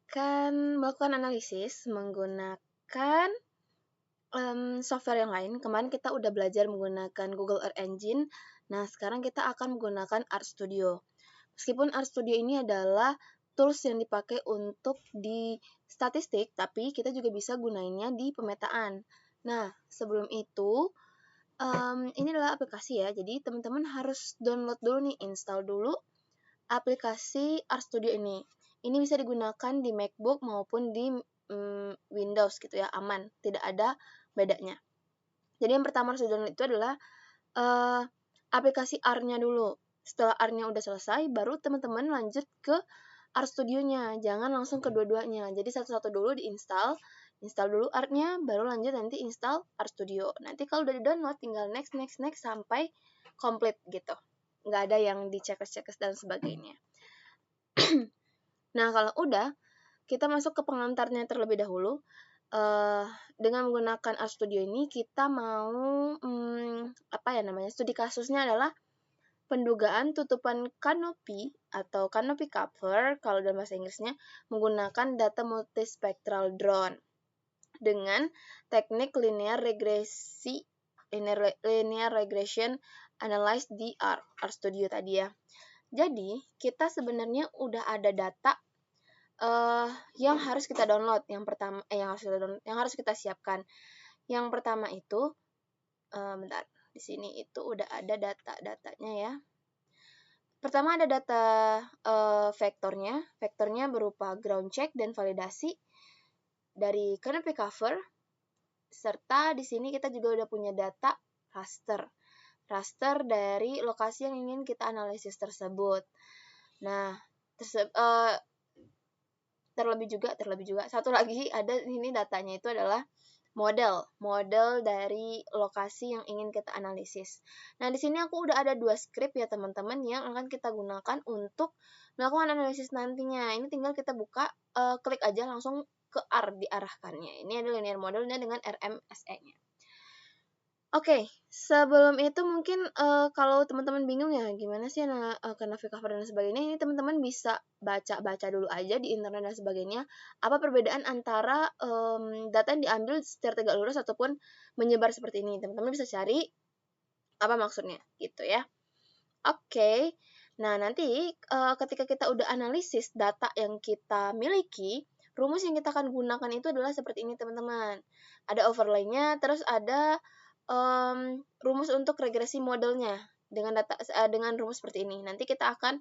akan melakukan analisis menggunakan software yang lain. Kemarin kita udah belajar menggunakan Google Earth Engine. Nah, sekarang kita akan menggunakan RStudio. Meskipun RStudio ini adalah tools yang dipakai untuk di statistik, tapi kita juga bisa gunainnya di pemetaan. Nah, sebelum itu, ini adalah aplikasi ya. Jadi, teman-teman harus download dulu nih, install dulu aplikasi RStudio ini. Ini bisa digunakan di MacBook maupun di Windows gitu ya, aman. Tidak ada bedanya. Jadi yang pertama harus di-download itu adalah aplikasi R-nya dulu. Setelah R-nya udah selesai, baru teman-teman lanjut ke RStudio-nya. Jangan langsung kedua-duanya. Jadi satu-satu dulu diinstal. Install dulu R-nya, baru lanjut nanti install RStudio. Nanti kalau udah di-download, tinggal next sampai complete gitu. Nggak ada yang dicekes-cekes dan sebagainya. Nah, kalau udah, kita masuk ke pengantarnya terlebih dahulu. Dengan menggunakan RStudio ini kita mau studi kasusnya adalah pendugaan tutupan kanopi atau canopy cover kalau dalam bahasa Inggrisnya menggunakan data multispectral drone dengan teknik linear regression analysis di RStudio tadi ya. Jadi kita sebenarnya udah ada data yang harus kita download. Yang harus kita siapkan. Yang pertama itu, bentar, di sini itu udah ada data-datanya ya. Pertama ada data vektornya. Vektornya berupa ground check dan validasi dari canopy cover. Serta di sini kita juga udah punya data raster. Raster dari lokasi yang ingin kita analisis tersebut. Nah, terlebih juga satu lagi ada ini datanya itu adalah model dari lokasi yang ingin kita analisis. Nah, di sini aku udah ada 2 script ya teman-teman yang akan kita gunakan untuk melakukan analisis nantinya. Ini tinggal kita buka, klik aja langsung ke R diarahkannya. Ini ada linear modelnya dengan RMSE-nya. Oke, sebelum itu mungkin kalau teman-teman bingung ya gimana sih canopy cover dan sebagainya, ini teman-teman bisa baca-baca dulu aja di internet dan sebagainya, apa perbedaan antara data yang diambil secara tegak lurus ataupun menyebar seperti ini. Teman-teman bisa cari apa maksudnya gitu ya. Oke, nah nanti ketika kita udah analisis data yang kita miliki, rumus yang kita akan gunakan itu adalah seperti ini teman-teman. Ada overlay-nya, terus ada rumus untuk regresi modelnya dengan rumus seperti ini. Nanti kita akan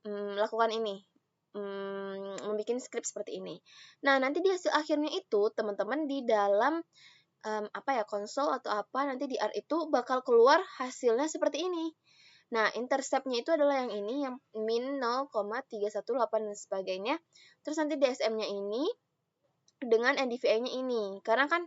melakukan ini, membuat script seperti ini. Nah, nanti di hasil akhirnya itu teman-teman di dalam konsol atau apa nanti di R itu bakal keluar hasilnya seperti ini. Nah, intercept-nya itu adalah yang ini, yang min 0,318 dan sebagainya. Terus nanti DSM-nya ini dengan NDVI-nya ini. Karena kan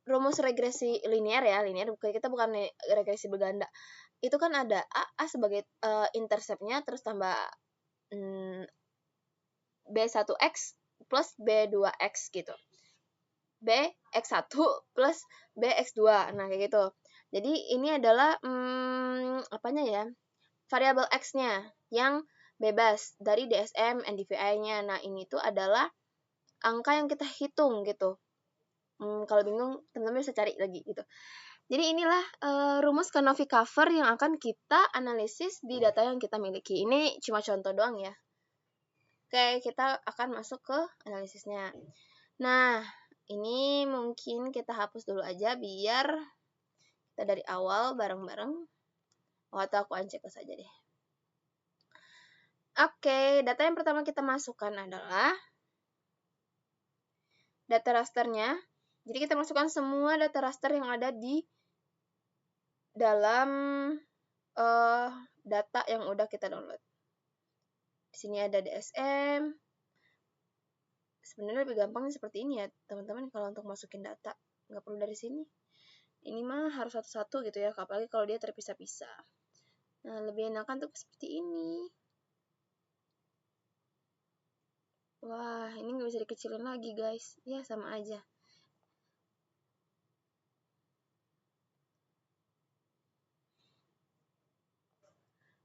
rumus regresi linear ya, kita bukan regresi berganda. Itu kan ada A sebagai intercept-nya, terus tambah B1X plus B2X gitu. BX1 plus BX2. Nah, kayak gitu. Jadi, ini adalah variabel X-nya yang bebas dari DSM NDVI-nya. Nah, ini tuh adalah angka yang kita hitung gitu. Kalau bingung, teman-teman bisa cari lagi gitu. Jadi inilah rumus canopy cover yang akan kita analisis di data yang kita miliki. Ini cuma contoh doang ya. Oke, kita akan masuk ke analisisnya. Nah, ini mungkin kita hapus dulu aja biar kita dari awal bareng-bareng. Atau aku uncek saja deh. Oke, data yang pertama kita masukkan adalah data rasternya. Jadi kita masukkan semua data raster yang ada di dalam data yang udah kita download. Di sini ada DSM. Sebenarnya lebih gampang seperti ini ya, teman-teman, kalau untuk masukin data. Nggak perlu dari sini. Ini mah harus satu-satu gitu ya, apalagi kalau dia terpisah-pisah. Nah, lebih enakan tuh seperti ini. Wah, ini nggak bisa dikecilin lagi, guys. Ya, sama aja.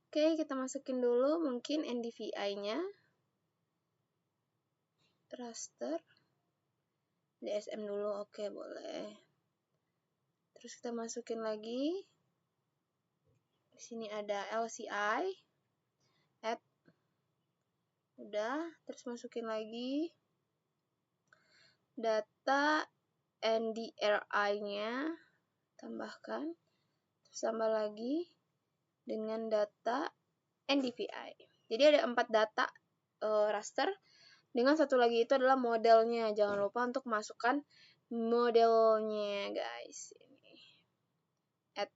Oke, kita masukin dulu mungkin NDVI-nya. raster DSM dulu, oke boleh. Terus kita masukin lagi. Di sini ada LCI, add, udah. Terus masukin lagi data NDRI-nya, tambahkan. Terus tambah lagi dengan data NDVI. Jadi ada 4 data raster. Dengan satu lagi itu adalah modelnya. Jangan lupa untuk masukkan modelnya, guys. Ini. Add.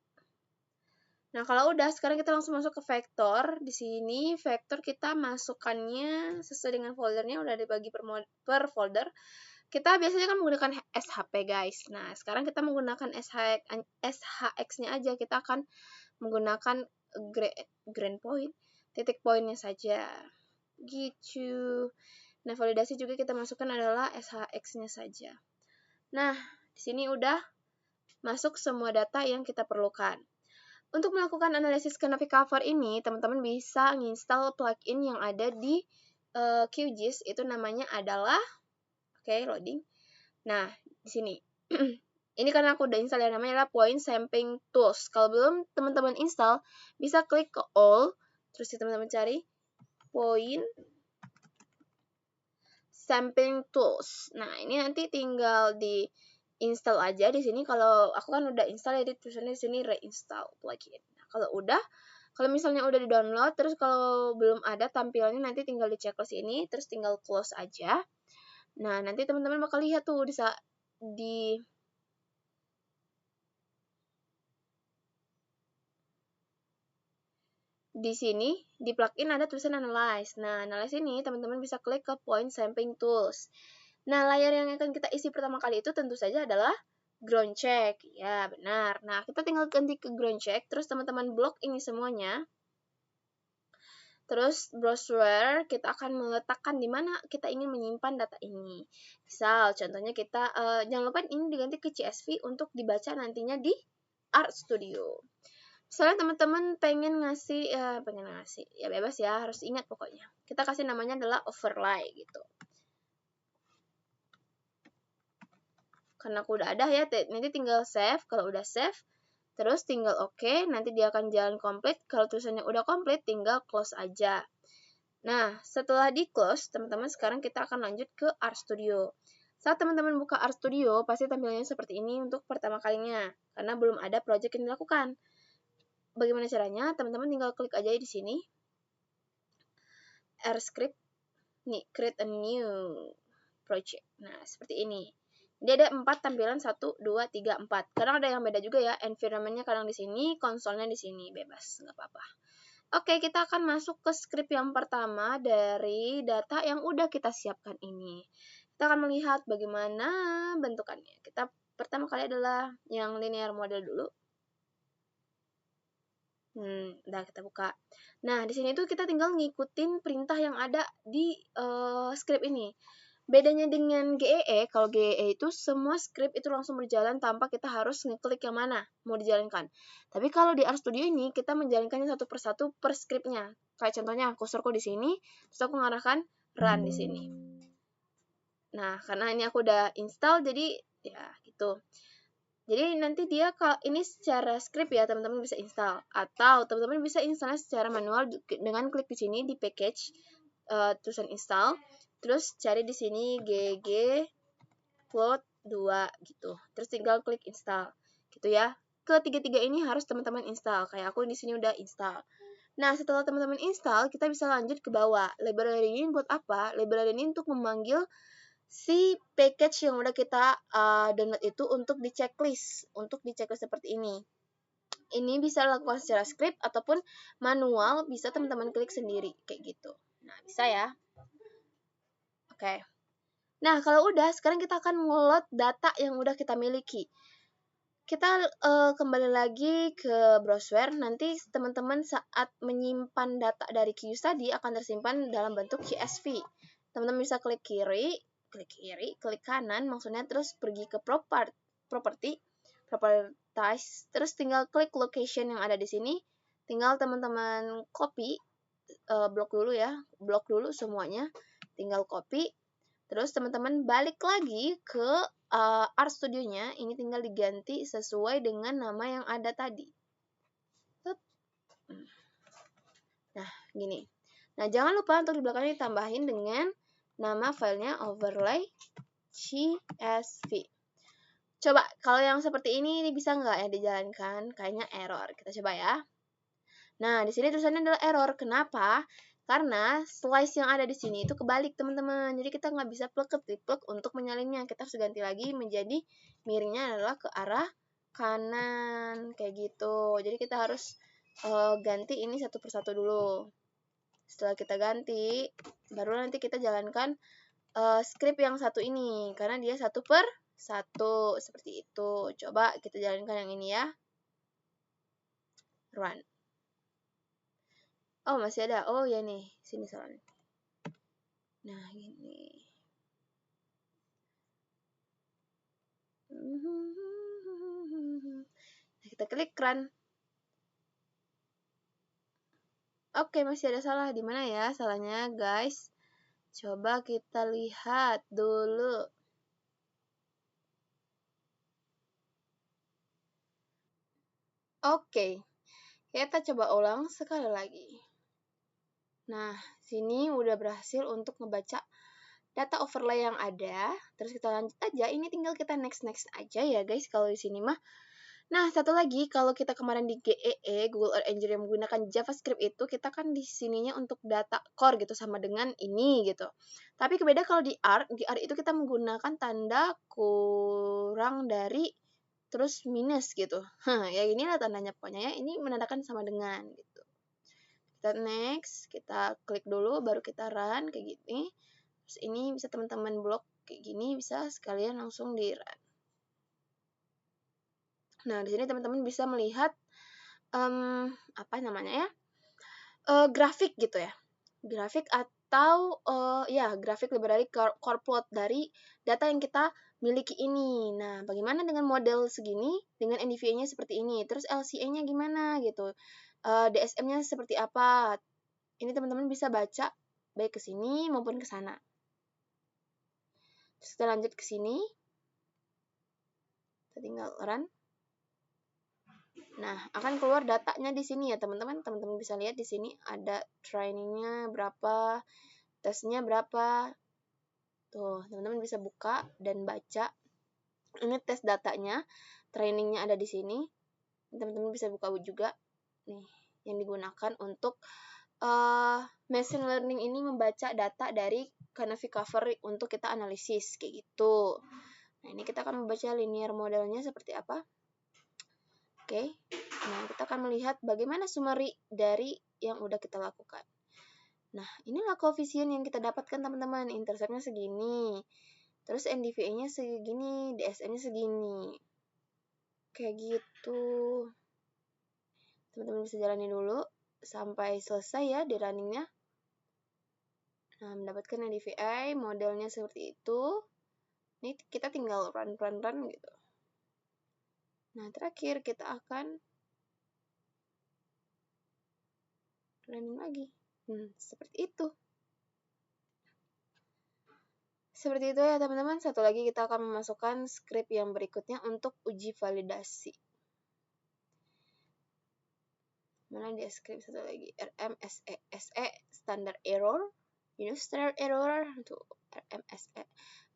Nah, kalau udah, sekarang kita langsung masuk ke vektor. Di sini vektor kita masukkannya sesuai dengan foldernya, udah dibagi per folder. Kita biasanya kan menggunakan SHP, guys. Nah, sekarang kita menggunakan SHX-nya aja. Kita akan menggunakan grand point, titik poinnya saja. Gitu. Nah, validasi juga kita masukkan adalah SHX-nya saja. Nah, di sini udah masuk semua data yang kita perlukan. Untuk melakukan analisis Canopy Cover ini, teman-teman bisa menginstal plugin yang ada di QGIS. Itu namanya adalah, loading. Nah, di sini. Ini karena aku udah install, yang namanya adalah Point Sampling Tools. Kalau belum teman-teman install, bisa klik ke all, terus teman-teman cari Point Sampling Tools. Nah, ini nanti tinggal di install aja di sini. Kalau aku kan udah install, jadi tulisannya di sini reinstall plugin. Nah, kalau misalnya udah di-download, terus kalau belum ada tampilannya, nanti tinggal di checklist ini, terus tinggal close aja. Nah, nanti teman-teman bakal lihat tuh di sini, di plugin ada tulisan Analyze. Nah, Analyze ini teman-teman bisa klik ke Point Sampling Tools. Nah, layar yang akan kita isi pertama kali itu tentu saja adalah ground check. Ya, benar. Nah, kita tinggal ganti ke ground check, terus teman-teman blok ini semuanya. Terus, browser, kita akan meletakkan di mana kita ingin menyimpan data ini. Misal, contohnya kita, jangan lupa ini diganti ke CSV untuk dibaca nantinya di RStudio. Misalnya teman-teman pengen ngasih, ya bebas ya, harus ingat pokoknya. Kita kasih namanya adalah overlay gitu. Karena aku udah ada ya, nanti tinggal save. Kalau udah save, terus tinggal oke, nanti dia akan jalan komplit. Kalau tulisannya udah komplit, tinggal close aja. Nah, setelah di close, teman-teman sekarang kita akan lanjut ke RStudio. Saat teman-teman buka RStudio, pasti tampilannya seperti ini untuk pertama kalinya, karena belum ada project yang dilakukan. Bagaimana caranya? Teman-teman tinggal klik aja di sini. RScript. Nih, create a new project. Nah, seperti ini. Dia ada 4 tampilan, 1, 2, 3, 4. Kadang ada yang beda juga ya. Environment-nya kadang di sini, konsolnya di sini. Bebas, nggak apa-apa. Oke, kita akan masuk ke script yang pertama dari data yang udah kita siapkan ini. Kita akan melihat bagaimana bentukannya. Kita pertama kali adalah yang linear model dulu. Udah kita buka. Nah, di sini tuh kita tinggal ngikutin perintah yang ada di script ini. Bedanya dengan GEE, kalau GEE itu semua script itu langsung berjalan tanpa kita harus ngeklik yang mana mau dijalankan. Tapi kalau di RStudio ini, kita menjalankannya satu persatu per scriptnya. Kayak contohnya, kursorku di sini, terus aku mengarahkan run di sini. Nah, karena ini aku udah install, jadi ya gitu. Jadi nanti dia kalau ini secara script ya teman-teman bisa install, atau teman-teman bisa install secara manual dengan klik di sini di package tulisan install, terus cari di sini gg plot 2 gitu, terus tinggal klik install gitu ya. Ketiga-tiga ini harus teman-teman install, kayak aku di sini udah install. Nah, setelah teman-teman install, kita bisa lanjut ke bawah. Library ini buat apa? Library ini untuk memanggil si package yang udah kita download itu untuk di checklist seperti ini. Ini bisa dilakukan secara script ataupun manual, bisa teman-teman klik sendiri kayak gitu. Nah, bisa ya. Oke. Nah, kalau udah, sekarang kita akan nge-load data yang udah kita miliki. Kita kembali lagi ke browser. Nanti teman-teman saat menyimpan data dari QGIS tadi akan tersimpan dalam bentuk CSV. Teman-teman bisa klik kiri, klik kanan, maksudnya terus pergi ke properties, terus tinggal klik location yang ada di sini. Tinggal teman-teman copy, blok dulu semuanya. Tinggal copy, Terus teman-teman balik lagi ke Art Studio-nya, ini tinggal diganti sesuai dengan nama yang ada tadi. Nah, gini. Nah, jangan lupa untuk di belakangnya ditambahin dengan nama filenya overlay CSV. Coba, kalau yang seperti ini bisa nggak ya dijalankan? Kayaknya error. Kita coba ya. Nah, di sini tulisannya adalah error. Kenapa? Karena slice yang ada di sini itu kebalik, teman-teman. Jadi kita nggak bisa plek ke triplek untuk menyalinnya. Kita harus ganti lagi menjadi miringnya adalah ke arah kanan. Kayak gitu. Jadi kita harus ganti ini satu persatu dulu. Setelah kita ganti, baru nanti kita jalankan script yang satu ini. Karena dia 1/1. Seperti itu. Coba kita jalankan yang ini ya. Run. Oh, masih ada. Oh, ya nih. Sini soalnya. Nah, gini. Nah, kita klik run. Oke, masih ada salah. Di mana ya salahnya, guys? Coba kita lihat dulu. Oke. Kita coba ulang sekali lagi. Nah, sini udah berhasil untuk ngebaca data overlay yang ada. Terus kita lanjut aja. Ini tinggal kita next aja ya, guys. Kalau di sini mah. Nah, satu lagi, kalau kita kemarin di GEE, Google Earth Engine yang menggunakan JavaScript itu, kita kan di sininya untuk data core gitu, sama dengan ini gitu. Tapi beda kalau di R itu kita menggunakan tanda kurang dari, terus minus gitu. Ya inilah tandanya pokoknya ya, ini menandakan sama dengan gitu. Kita next, kita klik dulu, baru kita run, kayak gini. Terus ini bisa teman-teman blok kayak gini, bisa sekalian langsung di run. Nah, di sini teman-teman bisa melihat apa namanya ya? Grafik gitu ya. Grafik atau ya, grafik library core plot dari data yang kita miliki ini. Nah, bagaimana dengan model segini dengan NDVI-nya seperti ini? Terus LCA-nya gimana gitu? DSM-nya seperti apa? Ini teman-teman bisa baca baik ke sini maupun ke sana. Terus kita lanjut ke sini. Kita tinggal run. Nah, akan keluar datanya di sini ya, teman-teman. Teman-teman bisa lihat di sini ada trainingnya berapa, tesnya berapa. Tuh, teman-teman bisa buka dan baca. Ini tes datanya, trainingnya ada di sini. Teman-teman bisa buka juga. Nih, yang digunakan untuk machine learning ini membaca data dari Canopy Cover untuk kita analisis, kayak gitu. Nah, ini kita akan membaca linear modelnya seperti apa. Oke, nah kita akan melihat bagaimana summary dari yang udah kita lakukan. Nah, inilah koefisien yang kita dapatkan teman-teman. Interceptnya segini, terus NDVI-nya segini, DSM-nya segini. Kayak gitu. Teman-teman bisa jalani dulu sampai selesai ya di runningnya. Nah, mendapatkan NDVI, modelnya seperti itu. Ini kita tinggal run gitu. Nah, terakhir kita akan running lagi. Seperti itu. Seperti itu ya teman-teman. Satu lagi kita akan memasukkan script yang berikutnya untuk uji validasi. Mana dia script satu lagi? RMSE standard error. Standard error untuk RMSE.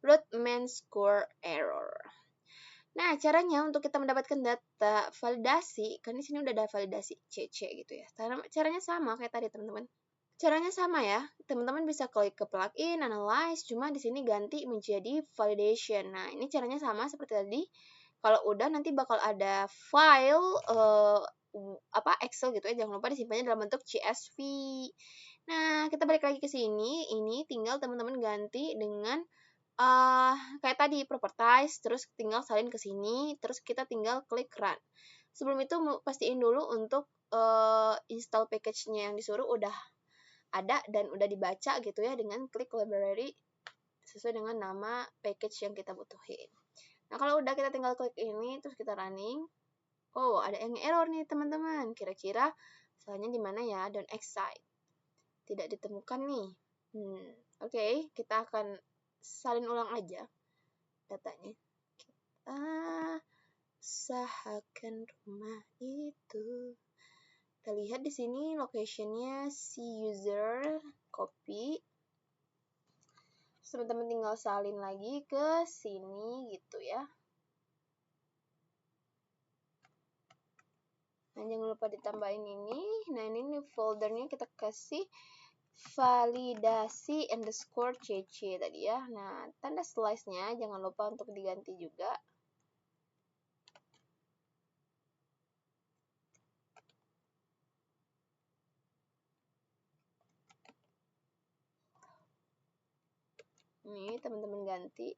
Root mean score error. Nah, caranya untuk kita mendapatkan data validasi, kan di sini udah ada validasi CC gitu ya. Caranya sama kayak tadi teman-teman. Caranya sama ya, teman-teman bisa klik ke plugin, analyze, cuma di sini ganti menjadi validation. Nah, ini caranya sama seperti tadi. Kalau udah nanti bakal ada file Excel gitu ya, jangan lupa disimpannya dalam bentuk CSV. Nah, kita balik lagi ke sini, ini tinggal teman-teman ganti dengan kayak tadi properties, terus tinggal salin ke sini, terus kita tinggal klik run. Sebelum itu pastiin dulu untuk install package-nya yang disuruh udah ada dan udah dibaca gitu ya dengan klik library sesuai dengan nama package yang kita butuhin. Nah, kalau udah kita tinggal klik ini terus kita running. Oh, ada yang error nih teman-teman. Kira-kira salahnya di mana ya? Don't excite. Tidak ditemukan nih. Oke, kita akan salin ulang aja datanya. Kita usahakan rumah itu. Kita lihat di sini locationnya si user copy. Teman-teman tinggal salin lagi ke sini gitu ya. Nah, jangan lupa ditambahin ini. Nah, ini foldernya kita kasih validasi underscore cc tadi ya. Nah, tanda slice-nya jangan lupa untuk diganti juga. Ini teman-teman ganti.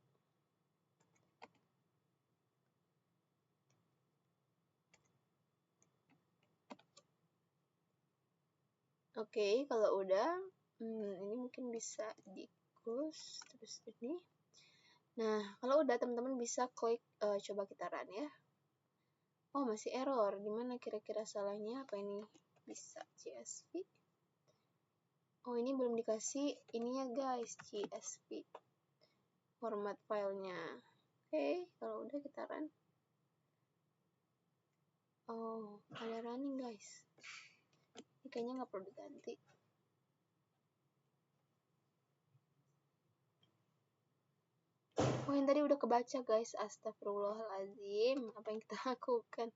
Oke, kalau udah, ini mungkin bisa di close terus ini. Nah, kalau udah teman-teman bisa klik, coba kita run ya. Oh, masih error. Gimana kira-kira salahnya? Apa ini bisa CSV? Oh, ini belum dikasih ininya guys, CSV. Format filenya. Oke, kalau udah kita run. Oh, ada running guys. Ini kayaknya nggak perlu diganti. Oh, yang tadi udah kebaca guys. Astagfirullahaladzim. Apa yang kita lakukan?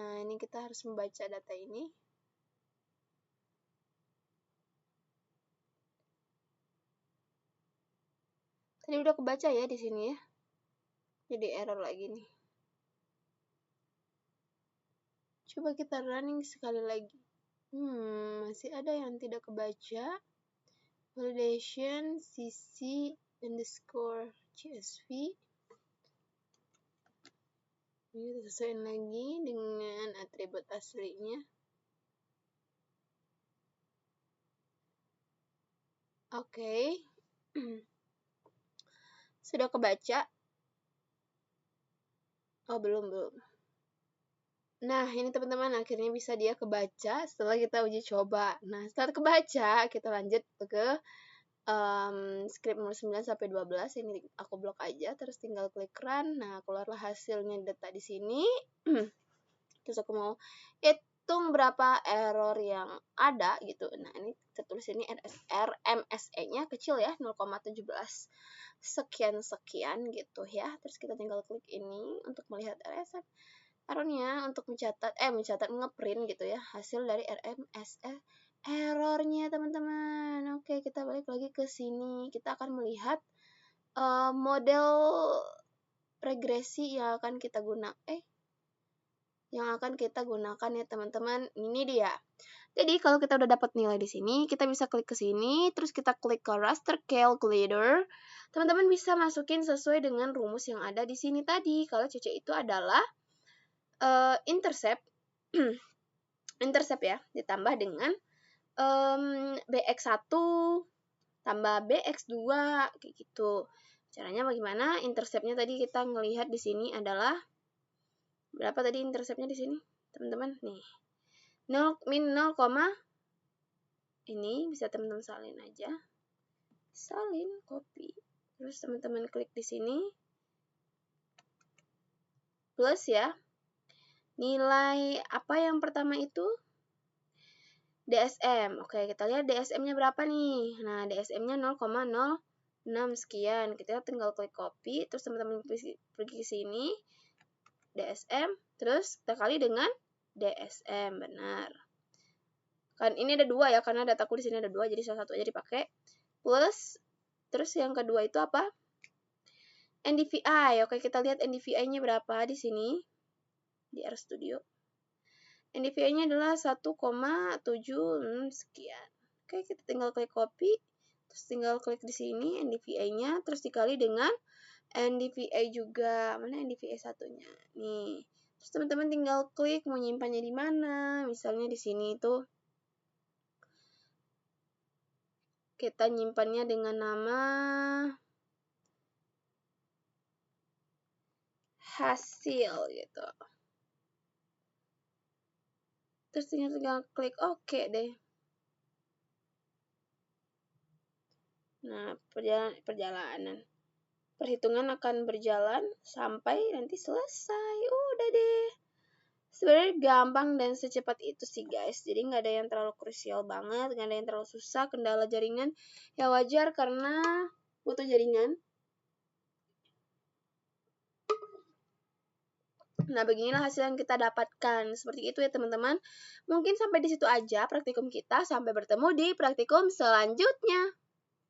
Nah, ini kita harus membaca data ini. Tadi udah kebaca ya di sini ya. Jadi error lagi nih. Coba kita running sekali lagi. Masih ada yang tidak kebaca. Validation cc underscore csv. Ini kita sesuaikan lagi dengan atribut aslinya. Oke. Sudah kebaca? Oh, belum. Nah, ini teman-teman akhirnya bisa dia kebaca setelah kita uji coba. Nah, setelah kebaca, kita lanjut ke script nomor 9 sampai 12. Ini aku blok aja, terus tinggal klik run. Nah, keluarlah hasilnya data di sini. Terus aku mau hitung berapa error yang ada gitu. Nah, ini tertulis ini RMSE-nya kecil ya, 0,17 sekian gitu ya. Terus kita tinggal klik ini untuk melihat RSM errornya, untuk mencatat ngeprint gitu ya hasil dari RMSE errornya teman-teman. Oke, kita balik lagi ke sini. Kita akan melihat model regresi yang akan kita gunakan ya teman-teman. Ini dia. Jadi kalau kita udah dapat nilai di sini, kita bisa klik ke sini, terus kita klik ke raster calculator. Teman-teman bisa masukin sesuai dengan rumus yang ada di sini tadi. Kalau CC itu adalah intercept intercept ya, ditambah dengan BX1 tambah BX2 kayak gitu. Caranya bagaimana? Interceptnya tadi kita ngelihat di sini adalah berapa tadi interceptnya di sini, teman-teman? Nih. 0, ini bisa teman-teman salin aja. Salin, copy. Terus teman-teman klik di sini. Plus ya. Nilai apa yang pertama itu? DSM. Oke, kita lihat DSM-nya berapa nih. Nah, DSM-nya 0,06 sekian. Kita tinggal klik copy, terus teman-teman pergi ke sini. DSM, terus kita kali dengan DSM, benar. Kan ini ada 2 ya, karena dataku di sini ada 2, jadi salah satu aja dipakai. Plus, terus yang kedua itu apa? NDVI. Oke, kita lihat NDVI-nya berapa di sini. Di RStudio. NDVI-nya adalah 1,7 sekian. Oke, kita tinggal klik copy, terus tinggal klik di sini NDVI-nya, terus dikali dengan NDVI juga. Mana NDVI satunya? Nih. Terus teman-teman tinggal klik mau nyimpannya di mana. Misalnya di sini tuh kita nyimpannya dengan nama hasil gitu. Terus tinggal klik OK deh. Nah, perjalanan. Perhitungan akan berjalan sampai nanti selesai. Udah deh. Sebenarnya gampang dan secepat itu sih guys. Jadi nggak ada yang terlalu krusial banget, nggak ada yang terlalu susah. Kendala jaringan ya wajar karena butuh jaringan. Nah, beginilah hasil yang kita dapatkan. Seperti itu ya teman-teman. Mungkin sampai di situ aja praktikum kita. Sampai bertemu di praktikum selanjutnya.